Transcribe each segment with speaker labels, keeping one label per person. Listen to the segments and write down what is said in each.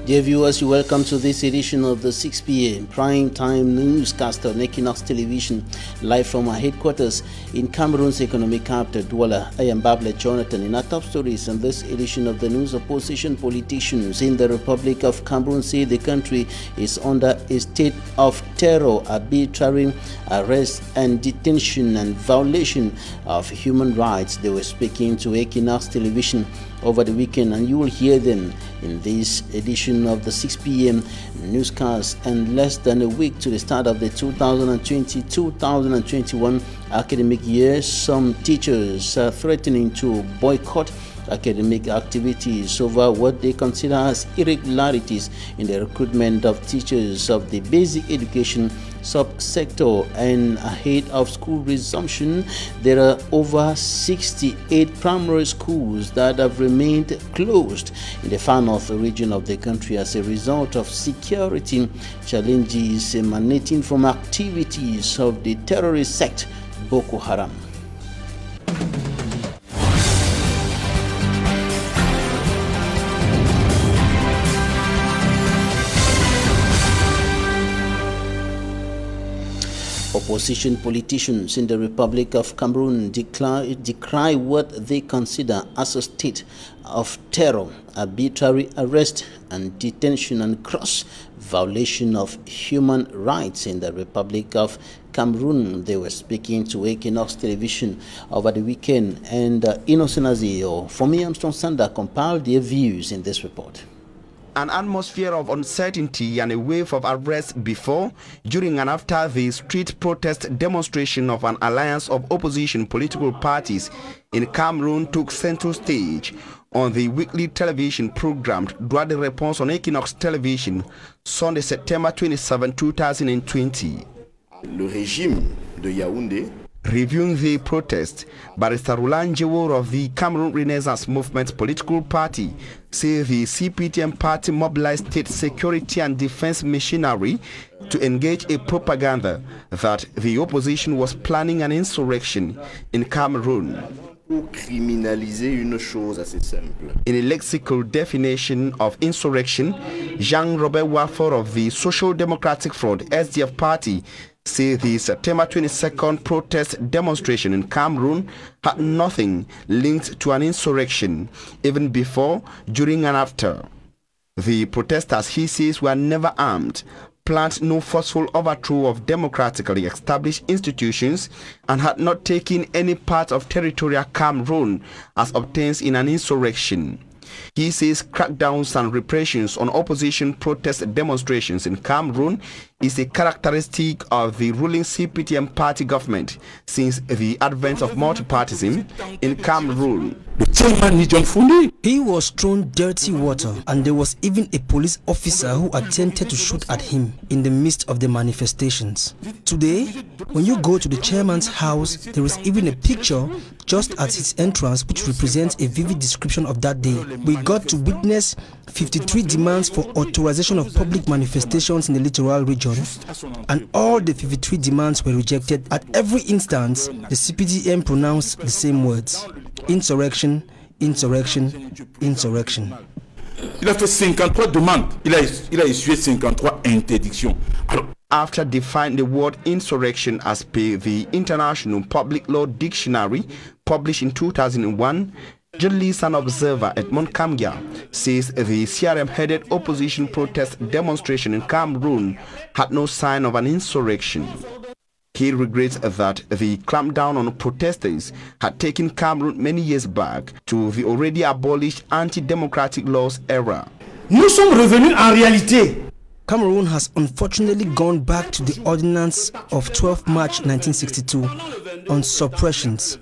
Speaker 1: Dear viewers, you welcome to this edition of the 6 p.m. prime time newscast on Équinoxe Television, live from our headquarters in Cameroon's economic capital, Douala. I am Bablet Jonathan. In our top stories on this edition of the news, opposition politicians in the Republic of Cameroon say the country is under a state of terror, arbitrary arrest and detention and violation of human rights. They were speaking to Équinoxe Television over the weekend, and you will hear them in this edition of the 6 p.m. newscast. And less than a week to the start of the 2020-2021 academic year, some teachers are threatening to boycott academic activities over what they consider as irregularities in the recruitment of teachers of the basic education subsector. And ahead of school resumption, there are over 68 primary schools that have remained closed in the far north region of the country as a result of security challenges emanating from activities of the terrorist sect Boko Haram. Opposition politicians in the Republic of Cameroon decry what they consider as a state of terror, arbitrary arrest and detention and gross violation of human rights in the Republic of Cameroon. They were speaking to Équinoxe Television over the weekend, and Innocent Azio, for me, Armstrong Sander, compiled their views in this report.
Speaker 2: An atmosphere of uncertainty and a wave of arrests before, during and after the street protest demonstration of an alliance of opposition political parties in Cameroon took center stage on the weekly television program Droit de Réponse on Équinoxe Television, Sunday, September 27, 2020.
Speaker 3: Le régime de Yaoundé.
Speaker 2: Reviewing the protest, Barrister Roland Jewor of the Cameroon Renaissance Movement political party say the CPTM party mobilized state security and defense machinery to engage a propaganda that the opposition was planning an insurrection in Cameroon.
Speaker 3: Criminaliser une chose assez simple.
Speaker 2: In a lexical definition of insurrection, Jean-Robert Warford of the Social Democratic Front SDF party say the September 22nd protest demonstration in Cameroon had nothing linked to an insurrection, even before, during and after. The protesters, he says, were never armed, planned no forceful overthrow of democratically established institutions, and had not taken any part of territorial Cameroon as obtains in an insurrection. He says crackdowns and repressions on opposition protest demonstrations in Cameroon is a characteristic of the ruling CPTM party government since the advent of multipartism in Cameroon.
Speaker 4: He was thrown dirty water, and there was even a police officer who attempted to shoot at him in the midst of the manifestations. Today, when you go to the chairman's house, there is even a picture just at his entrance which represents a vivid description of that day. We got to witness 53 demands for authorization of public manifestations in the littoral region, and all the 53 demands were rejected. At every instance, the CPDM pronounced the same words: insurrection, insurrection, insurrection.
Speaker 5: Il a fait 53 demandes. Il a issué 53 interdictions. Alors,
Speaker 2: after defining the word insurrection as per the International Public Law Dictionary published in 2001, journalist and observer Edmond Kamgia says the CRM-headed opposition protest demonstration in Cameroon had no sign of an insurrection. He regrets that the clampdown on protesters had taken Cameroon many years back to the already abolished anti-democratic laws era.
Speaker 6: Nous sommes revenus en réalité.
Speaker 4: Cameroon has unfortunately gone back to the ordinance of 12 March 1962 on suppressions,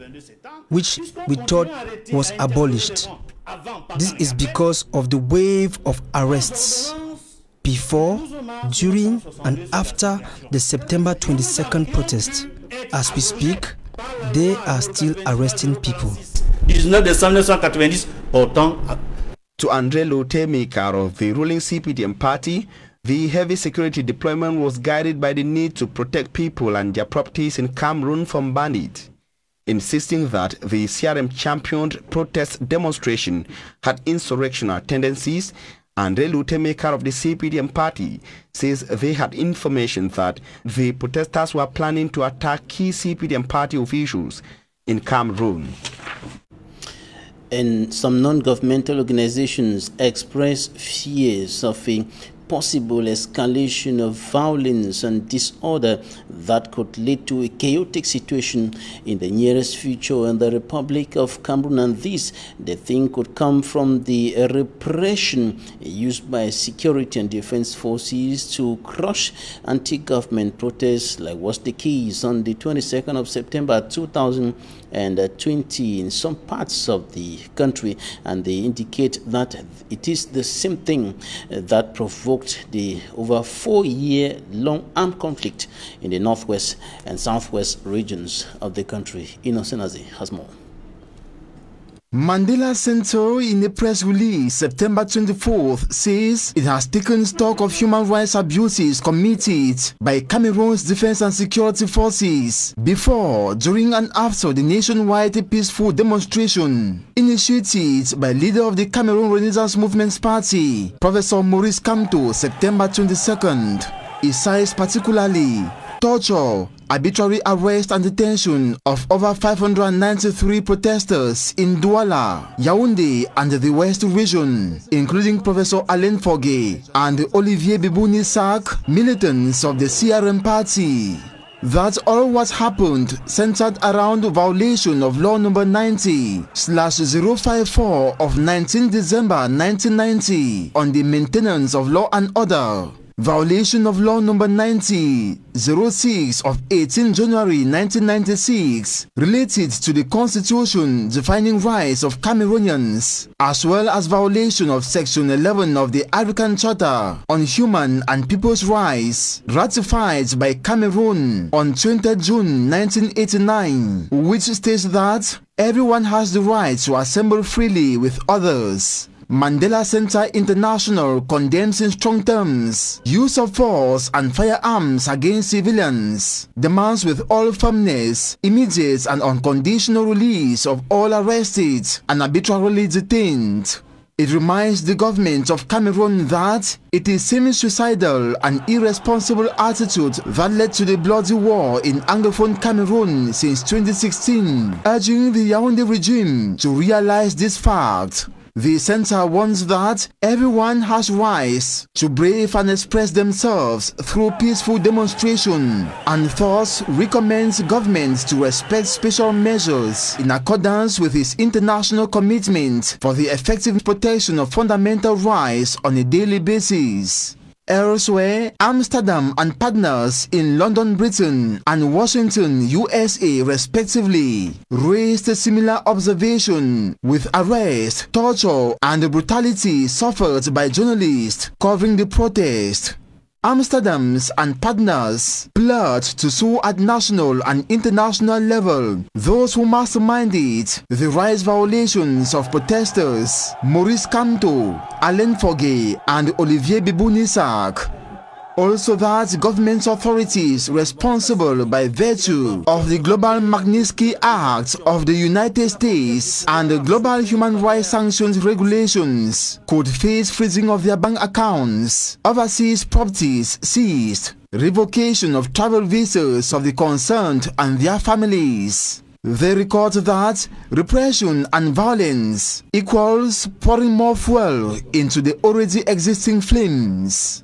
Speaker 4: which we thought was abolished. This is because of the wave of arrests before, during and after the September 22nd protest. As we speak, they are still arresting people.
Speaker 6: 19 décembre 1990, pourtant.
Speaker 2: To André Lotemaker of the ruling CPDM party, the heavy security deployment was guided by the need to protect people and their properties in Cameroon from bandits, insisting that the CRM championed protest demonstration had insurrectional tendencies Andre Lutemaker of the CPDM party says they had information that the protesters were planning to attack key CPDM party officials in Cameroon.
Speaker 1: And some non-governmental organizations express fears of a possible escalation of violence and disorder that could lead to a chaotic situation in the nearest future in the Republic of Cameroon, and this, they think, could come from the repression used by security and defense forces to crush anti-government protests, like was the case on the 22nd of September 2020 in some parts of the country, and they indicate that it is the same thing that provoked the over 4-year-long armed conflict in the northwest and southwest regions of the country. Innocent has more.
Speaker 7: Mandela Center, in a press release September 24th, says it has taken stock of human rights abuses committed by Cameroon's defense and security forces before, during and after the nationwide peaceful demonstration initiated by leader of the Cameroon Renaissance Movement's Party, Professor Maurice Kamto, September 22nd. It cites particularly torture, arbitrary arrest and detention of over 593 protesters in Douala, Yaoundé and the West region, including Professor Alain Foguet and Olivier Bibou-Nissak, militants of the CRM party. That all what happened centered around the violation of law number 90/054 of 19 December 1990 on the maintenance of law and order, violation of law number 90/06 of 18 January 1996 related to the constitution defining rights of Cameroonians, as well as violation of section 11 of the African Charter on Human and People's Rights, ratified by Cameroon on 20 June 1989, which states that everyone has the right to assemble freely with others. Mandela Center International condemns in strong terms use of force and firearms against civilians, demands with all firmness immediate and unconditional release of all arrested and arbitrarily detained. It reminds the government of Cameroon that it is semi-suicidal and irresponsible attitude that led to the bloody war in Anglophone Cameroon since 2016, urging the Yaoundé regime to realize this fact. The center warns that everyone has rights to brave and express themselves through peaceful demonstration, and thus recommends governments to respect special measures in accordance with its international commitment for the effective protection of fundamental rights on a daily basis. Elsewhere, Amsterdam and partners in London, Britain and Washington, USA respectively raised a similar observation with arrest, torture and brutality suffered by journalists covering the protest. Amsterdam's and partners pledged to sue at national and international level those who masterminded the rights violations of protesters Maurice Kamto, Alain Foguet and Olivier Bibou-Nissak. Also that government authorities responsible by virtue of the Global Magnitsky Act of the United States and the Global Human Rights Sanctions Regulations could face freezing of their bank accounts, overseas properties seized, revocation of travel visas of the concerned and their families. They record that repression and violence equals pouring more fuel into the already existing flames.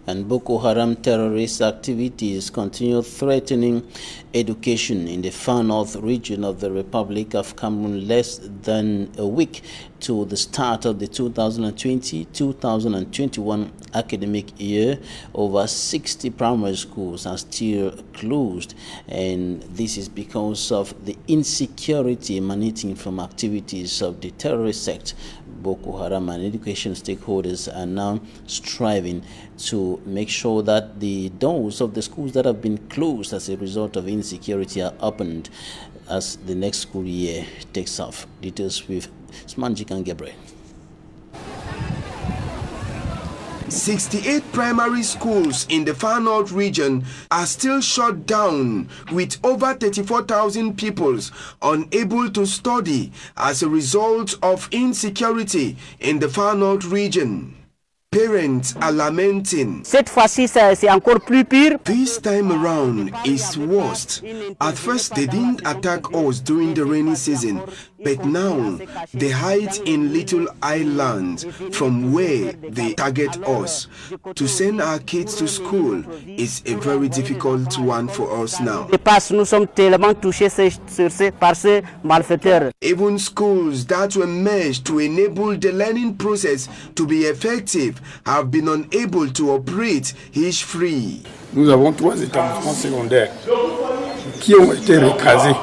Speaker 1: And Boko Haram terrorist activities continue threatening education in the far north region of the Republic of Cameroon less than a week to the start of the 2020-2021 academic year. Over 60 primary schools are still closed, and this is because of the insecurity emanating from activities of the terrorist sect Boko Haram, and education stakeholders are now striving to make sure that the doors of the schools that have been closed as a result of insecurity are opened as the next school year takes off. Details with Smanjik and Gabriel.
Speaker 8: 68 primary schools in the Far North region are still shut down, with over 34,000 pupils unable to study as a result of insecurity in the Far North region. Parents are lamenting.
Speaker 9: Cette fois-ci, c'est encore plus pire.
Speaker 8: This time around is worst. At first, they didn't attack us during the rainy season, but now they hide in little islands from where they target us. To send our kids to school is a very difficult one for us now.
Speaker 9: Nous sommes tellement touchés par ces malfaiteurs.
Speaker 8: Even schools that were merged to enable the learning process to be effective have been unable to operate hitch-free.
Speaker 10: Nous avons 3 établissements secondaires qui ont été recasés.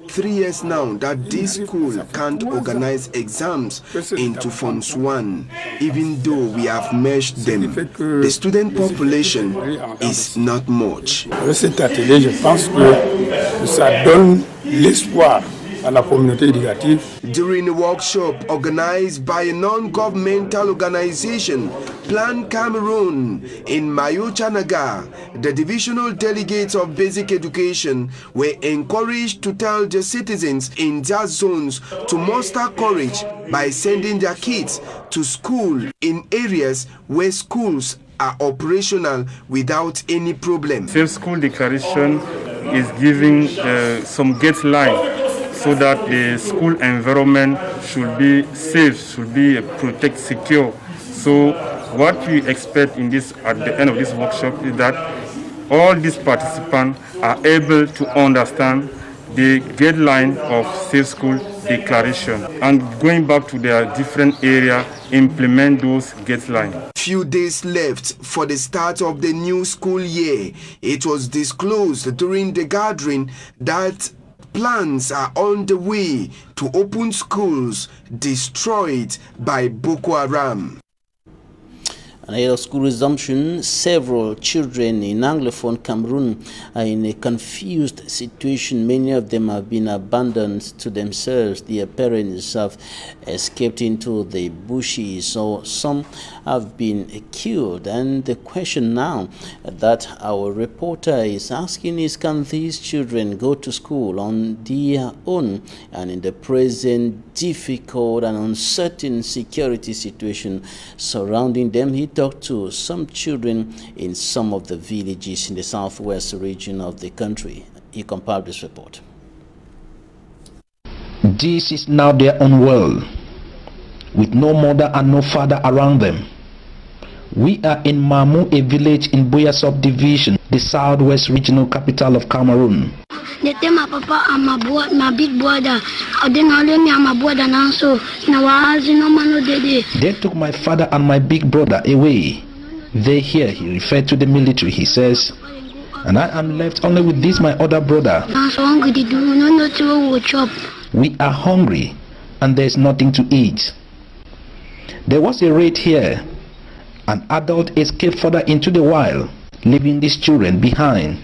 Speaker 8: 3 years now that this school can't organize exams into Forms 1, even though we have merged them. The student population is not much.
Speaker 10: Avec cet atelier, je pense que ça donne l'espoir à la communauté éducative.
Speaker 8: During a workshop organized by a non-governmental organization, Plan Cameroon, in Mayo-Chanaga, the divisional delegates of basic education were encouraged to tell the citizens in their zones to muster courage by sending their kids to school in areas where schools are operational without any problem.
Speaker 11: Safe School Declaration is giving some guidelines so that the school environment should be safe, should be protected, secure. So what we expect in this, at the end of this workshop, is that all these participants are able to understand the guideline of Safe School Declaration and going back to their different area, implement those guidelines.
Speaker 8: Few days left for the start of the new school year. It was disclosed during the gathering that plans are on the way to open schools destroyed by Boko Haram.
Speaker 1: Ahead of school resumption, several children in Anglophone Cameroon are in a confused situation. Many of them have been abandoned to themselves. Their parents have escaped into the bushes, or some have been killed. And the question now that our reporter is asking is, can these children go to school on their own? And in the present difficult and uncertain security situation surrounding them, he talked to some children in some of the villages in the southwest region of the country. He compiled this report.
Speaker 12: This is now their own world, with no mother and no father around them. We are in Mamu, a village in Buea subdivision, the southwest regional capital of Cameroon.
Speaker 13: They tell my papa and my big brother. They not let me and my brother now, so
Speaker 12: they took my father and my big brother away. They here, he referred to the military, he says. And I am left only with this, my other brother.
Speaker 13: I'm so hungry,
Speaker 12: we are hungry, and there's nothing to eat. There was a raid here. An adult escaped further into the wild, leaving these children behind.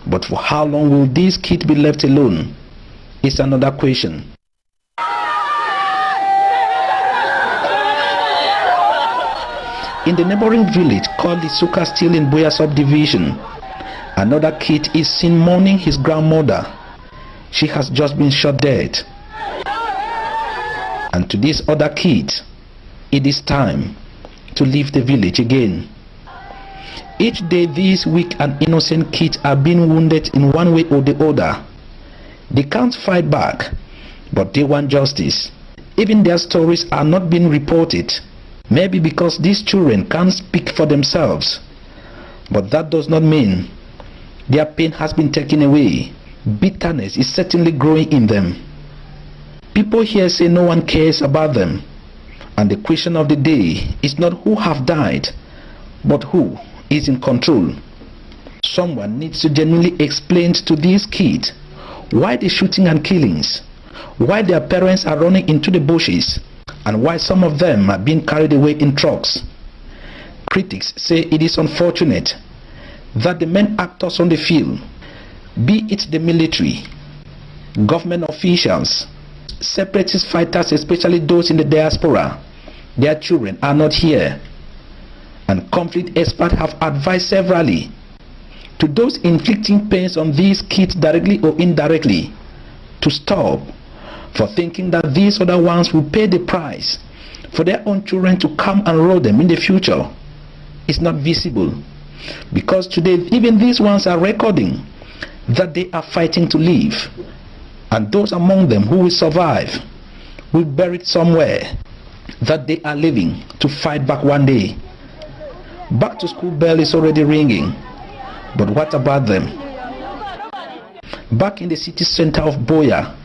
Speaker 12: But for how long will these kids be left alone? It's another question. In the neighboring village called the Suka, still in Buea subdivision, another kid is seen mourning his grandmother. She has just been shot dead. And to this other kid, it is time to leave the village again. Each day these weak and innocent kids are being wounded in one way or the other. They can't fight back, but they want justice. Even their stories are not being reported, maybe because these children can't speak for themselves. But that does not mean their pain has been taken away. Bitterness is certainly growing in them. People here say no one cares about them. And the question of the day is not who have died, but who is in control. Someone needs to genuinely explain to these kids why the shooting and killings, why their parents are running into the bushes, and why some of them are being carried away in trucks. Critics say it is unfortunate that the main actors on the field, be it the military, government officials, separatist fighters, especially those in the diaspora, their children are not here. and conflict experts have advised severally to those inflicting pains on these kids directly or indirectly to stop, for thinking that these other ones will pay the price for their own children to come and roll them in the future. It's not visible, because today even these ones are recording that they are fighting to live, and those among them who will survive will be buried somewhere, that they are living to fight back one day. Back to school bell is already ringing, but what about them? Back in the city center of Boya,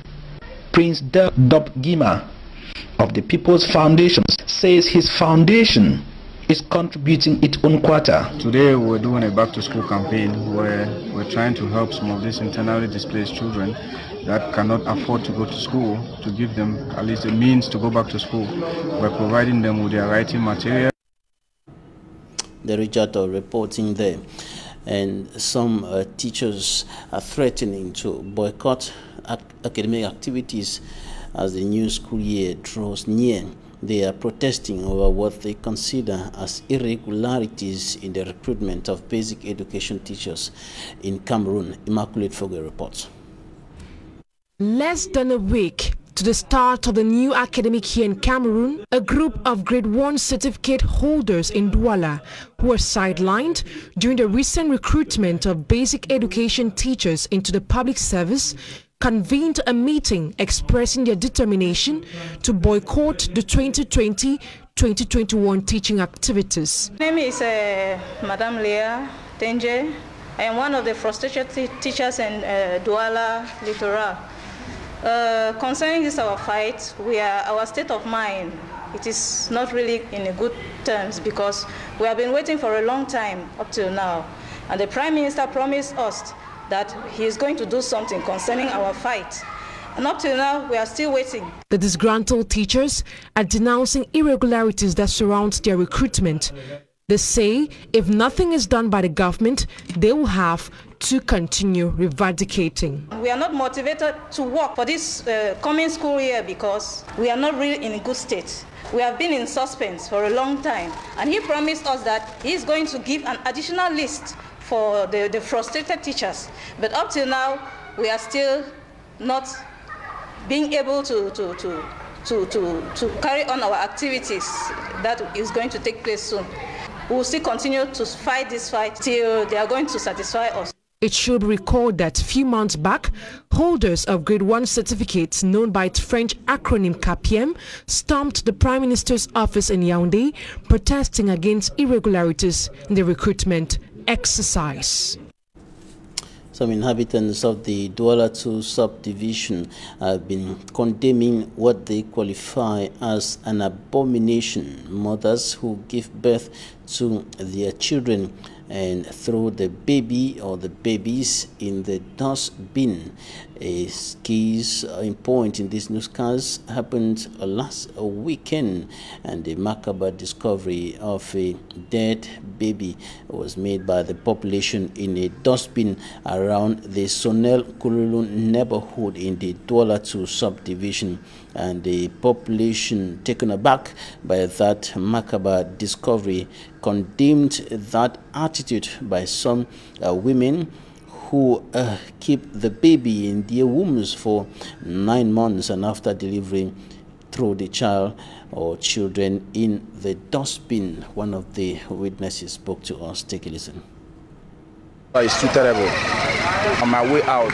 Speaker 12: Prince Dub Gima of the People's Foundation says his foundation is contributing its own quota.
Speaker 14: Today we're doing a back to school campaign where we're trying to help some of these internally displaced children that cannot afford to go to school, to give them at least a means to go back to school by providing them with their writing material.
Speaker 1: The Richard reporting there. And some teachers are threatening to boycott academic activities as the new school year draws near. They are protesting over what they consider as irregularities in the recruitment of basic education teachers in Cameroon. Immaculate Fogue reports.
Speaker 15: Less than a week to the start of the new academic year in Cameroon, a group of Grade 1 certificate holders in Douala who were sidelined during the recent recruitment of basic education teachers into the public service convened a meeting expressing their determination to boycott the 2020-2021 teaching activities.
Speaker 16: My name is Madame Leah Tenje. I am one of the frustrated teachers in Douala Littoral. Concerning this our fight, our state of mind, it is not really in a good terms, because we have been waiting for a long time up till now, and the Prime Minister promised us that he is going to do something concerning our fight, and up till now we are still waiting.
Speaker 15: The disgruntled teachers are denouncing irregularities that surround their recruitment. They say if nothing is done by the government, they will have to continue revindicating.
Speaker 16: We are not motivated to work for this coming school year because we are not really in a good state. We have been in suspense for a long time, and he promised us that he is going to give an additional list for the frustrated teachers. But up till now, we are still not being able to carry on our activities that is going to take place soon. We will still continue to fight this fight till they are going to satisfy us.
Speaker 15: It should be recalled that a few months back, holders of Grade 1 certificates known by its French acronym CAPIEM stormed the Prime Minister's office in Yaoundé, protesting against irregularities in the recruitment exercise.
Speaker 1: Some inhabitants of the Douala 2 subdivision have been condemning what they qualify as an abomination. Mothers who give birth to their children and throw the baby or the babies in the dustbin. A case in point in this newscast happened last weekend, and the macabre discovery of a dead baby was made by the population in a dustbin around the Sonel Kululu neighborhood in the Douala 2 subdivision. And the population, taken aback by that macabre discovery, condemned that attitude by some women who keep the baby in their wombs for 9 months, and after delivery throw the child or children in the dustbin. One of the witnesses spoke to us. Take a listen.
Speaker 17: It's too terrible. On my way out,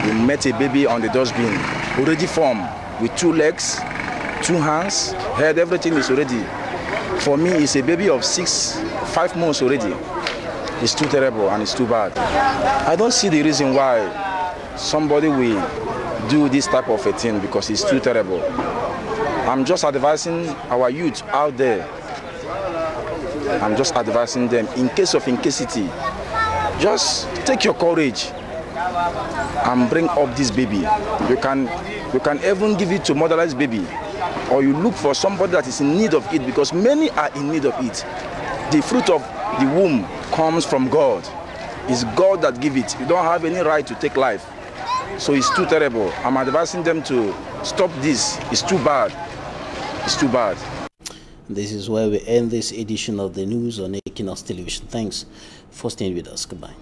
Speaker 17: we met a baby on the dustbin, already formed, with 2 legs, 2 hands, head, everything is already. For me, it's a baby of 5 months already. It's too terrible and it's too bad. I don't see the reason why somebody will do this type of a thing, because it's too terrible. I'm just advising our youth out there. I'm just advising them, in case of incasity, just take your courage and bring up this baby. You can even give it to motherless baby, or you look for somebody that is in need of it, because many are in need of it. The fruit of the womb comes from God. It's God that gives it. You don't have any right to take life. So it's too terrible. I'm advising them to stop this. It's too bad. It's too bad.
Speaker 1: This is where we end this edition of the news on Équinoxe Television. Thanks for staying with us. Goodbye.